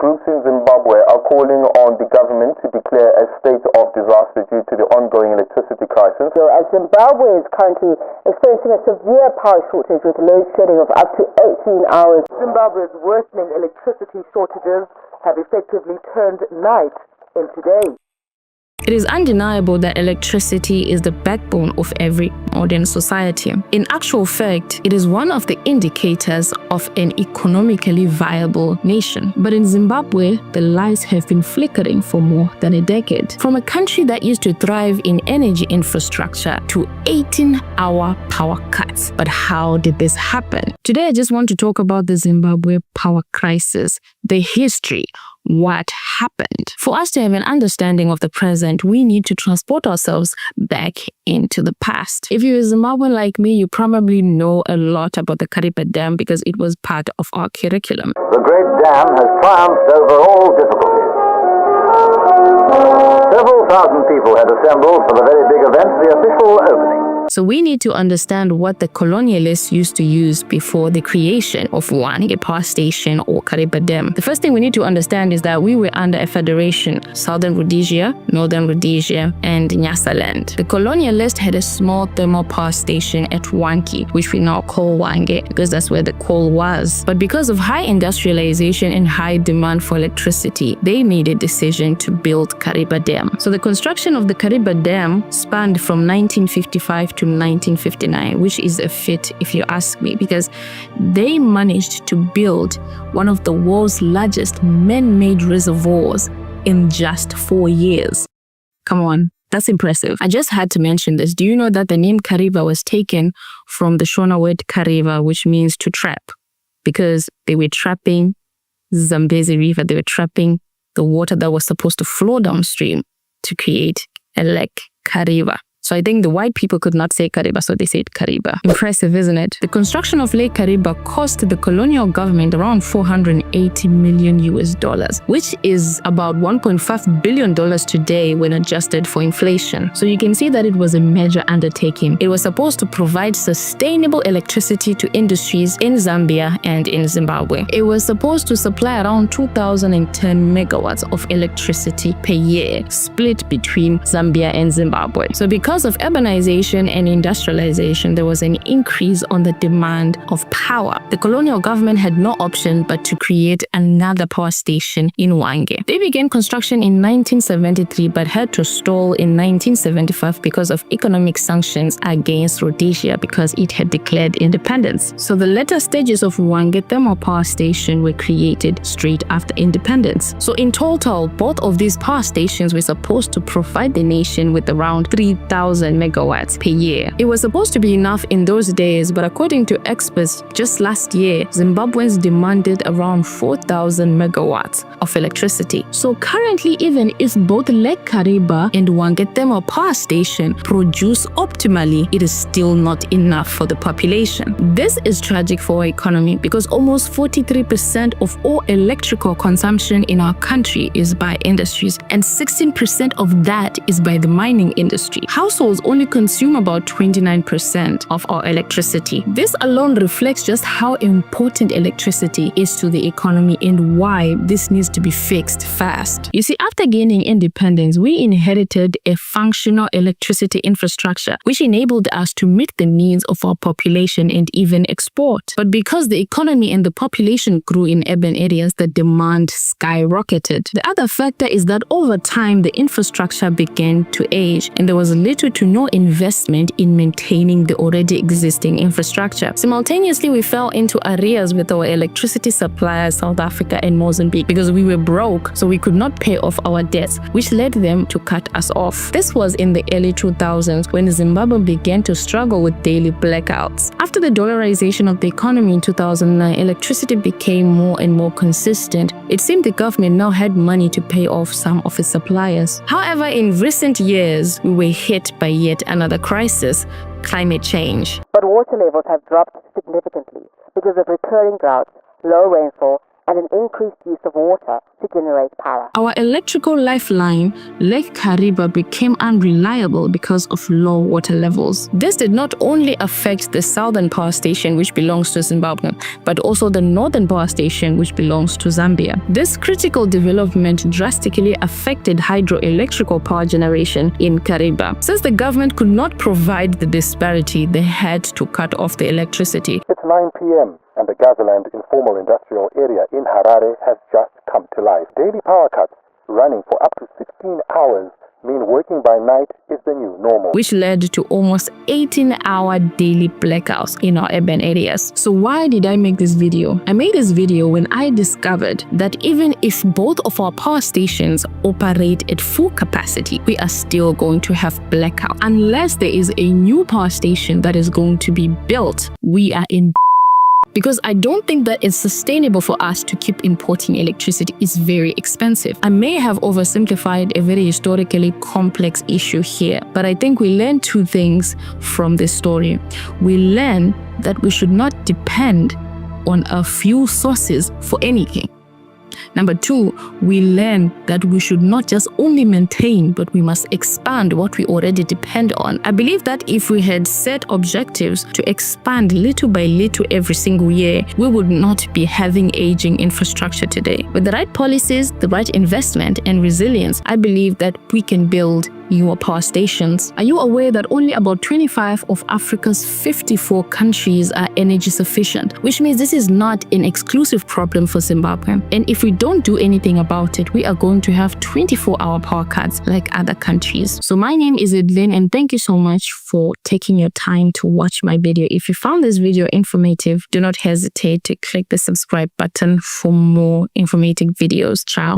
Groups in Zimbabwe are calling on the government to declare a state of disaster due to the ongoing electricity crisis. So as Zimbabwe is currently experiencing a severe power shortage with load shedding of up to 18 hours. Zimbabwe's worsening electricity shortages have effectively turned night into day. It is undeniable that electricity is the backbone of every modern society. In actual fact, it is one of the indicators of an economically viable nation. But in Zimbabwe, the lights have been flickering for more than a decade. From a country that used to thrive in energy infrastructure to 18-hour power cuts. But how did this happen? Today, I just want to talk about the Zimbabwe power crisis, the history, what happened. For us to have an understanding of the present, we need to transport ourselves back into the past. If you're a Zimbabwean like me, you probably know a lot about the Kariba Dam because it was part of our curriculum. The great dam has triumphed over all difficulties. Several thousand people had assembled for the very big event, the official opening. So we need to understand what the colonialists used to use before the creation of a power station or Kariba Dam. The first thing we need to understand is that we were under a federation, Southern Rhodesia, Northern Rhodesia, and Nyasaland. The colonialists had a small thermal power station at Wangi, which we now call Wange because that's where the coal was. But because of high industrialization and high demand for electricity, they made a decision to build Kariba Dam. So the construction of the Kariba Dam spanned from 1955 to 1959, which is a feat if you ask me, because they managed to build one of the world's largest man-made reservoirs in just 4 years. Come on, that's impressive. I just had to mention this. Do you know that the name Kariba was taken from the Shona word Kariva, which means to trap? Because they were trapping Zambezi River, they were trapping the water that was supposed to flow downstream to create a lake, Kariva. So I think the white people could not say Kariba, so they said Kariba. Impressive, isn't it? The construction of Lake Kariba cost the colonial government around $480 million, which is about $1.5 billion today when adjusted for inflation. So you can see that it was a major undertaking. It was supposed to provide sustainable electricity to industries in Zambia and in Zimbabwe. It was supposed to supply around 2010 megawatts of electricity per year, split between Zambia and Zimbabwe. So because of urbanization and industrialization, there was an increase on the demand of power. The colonial government had no option but to create another power station in Wange. They began construction in 1973 but had to stall in 1975 because of economic sanctions against Rhodesia because it had declared independence. So the later stages of Wange Thermal Power Station were created straight after independence. So in total, both of these power stations were supposed to provide the nation with around 3,000 megawatts per year. It was supposed to be enough in those days, but according to experts, just last year, Zimbabweans demanded around 4,000 megawatts of electricity. So currently, even if both Lake Kariba and Wange Thermal Power Station produce optimally, it is still not enough for the population. This is tragic for our economy because almost 43% of all electrical consumption in our country is by industries, and 16% of that is by the mining industry. Households only consume about 29% of our electricity. This alone reflects just how important electricity is to the economy and why this needs to be fixed fast. You see, after gaining independence, we inherited a functional electricity infrastructure which enabled us to meet the needs of our population and even export. But because the economy and the population grew in urban areas, the demand skyrocketed. The other factor is that over time, the infrastructure began to age and there was little to no investment in maintaining the already existing infrastructure. Simultaneously, we fell into arrears with our electricity suppliers, South Africa and Mozambique, because we were broke, so we could not pay off our debts, which led them to cut us off. This was in the early 2000s when Zimbabwe began to struggle with daily blackouts. After the dollarization of the economy in 2009, electricity became more and more consistent. It seemed the government now had money to pay off some of its suppliers. However, in recent years, we were hit by yet another crisis, climate change. But water levels have dropped significantly because of recurring droughts, low rainfall, and an increased use of water to generate power. Our electrical lifeline, Lake Kariba, became unreliable because of low water levels. This did not only affect the southern power station, which belongs to Zimbabwe, but also the northern power station, which belongs to Zambia. This critical development drastically affected hydroelectrical power generation in Kariba. Since the government could not provide the disparity, they had to cut off the electricity. It's 9 p.m. and the Gazaland informal industrial area in Harare has just come to life. Daily power cuts running for up to 16 hours mean working by night is the new normal, which led to almost 18-hour daily blackouts in our urban areas. So why did I make this video? I made this video when I discovered that even if both of our power stations operate at full capacity, we are still going to have blackout. Unless there is a new power station that is going to be built, we are in because I don't think that it's sustainable for us to keep importing electricity. It's very expensive. I may have oversimplified a very historically complex issue here, but I think we learn two things from this story. We learn that we should not depend on a few sources for anything. Number two, we learn that we should not just only maintain, but we must expand what we already depend on. I believe that if we had set objectives to expand little by little every single year, we would not be having aging infrastructure today. With the right policies, the right investment, and resilience, I believe that we can build newer power stations. Are you aware that only about 25 of Africa's 54 countries are energy sufficient? Which means this is not an exclusive problem for Zimbabwe. And if we don't do anything about it, we are going to have 24-hour power cuts like other countries. So my name is Edlin, and thank you so much for taking your time to watch my video. If you found this video informative, do not hesitate to click the subscribe button for more informative videos. Ciao.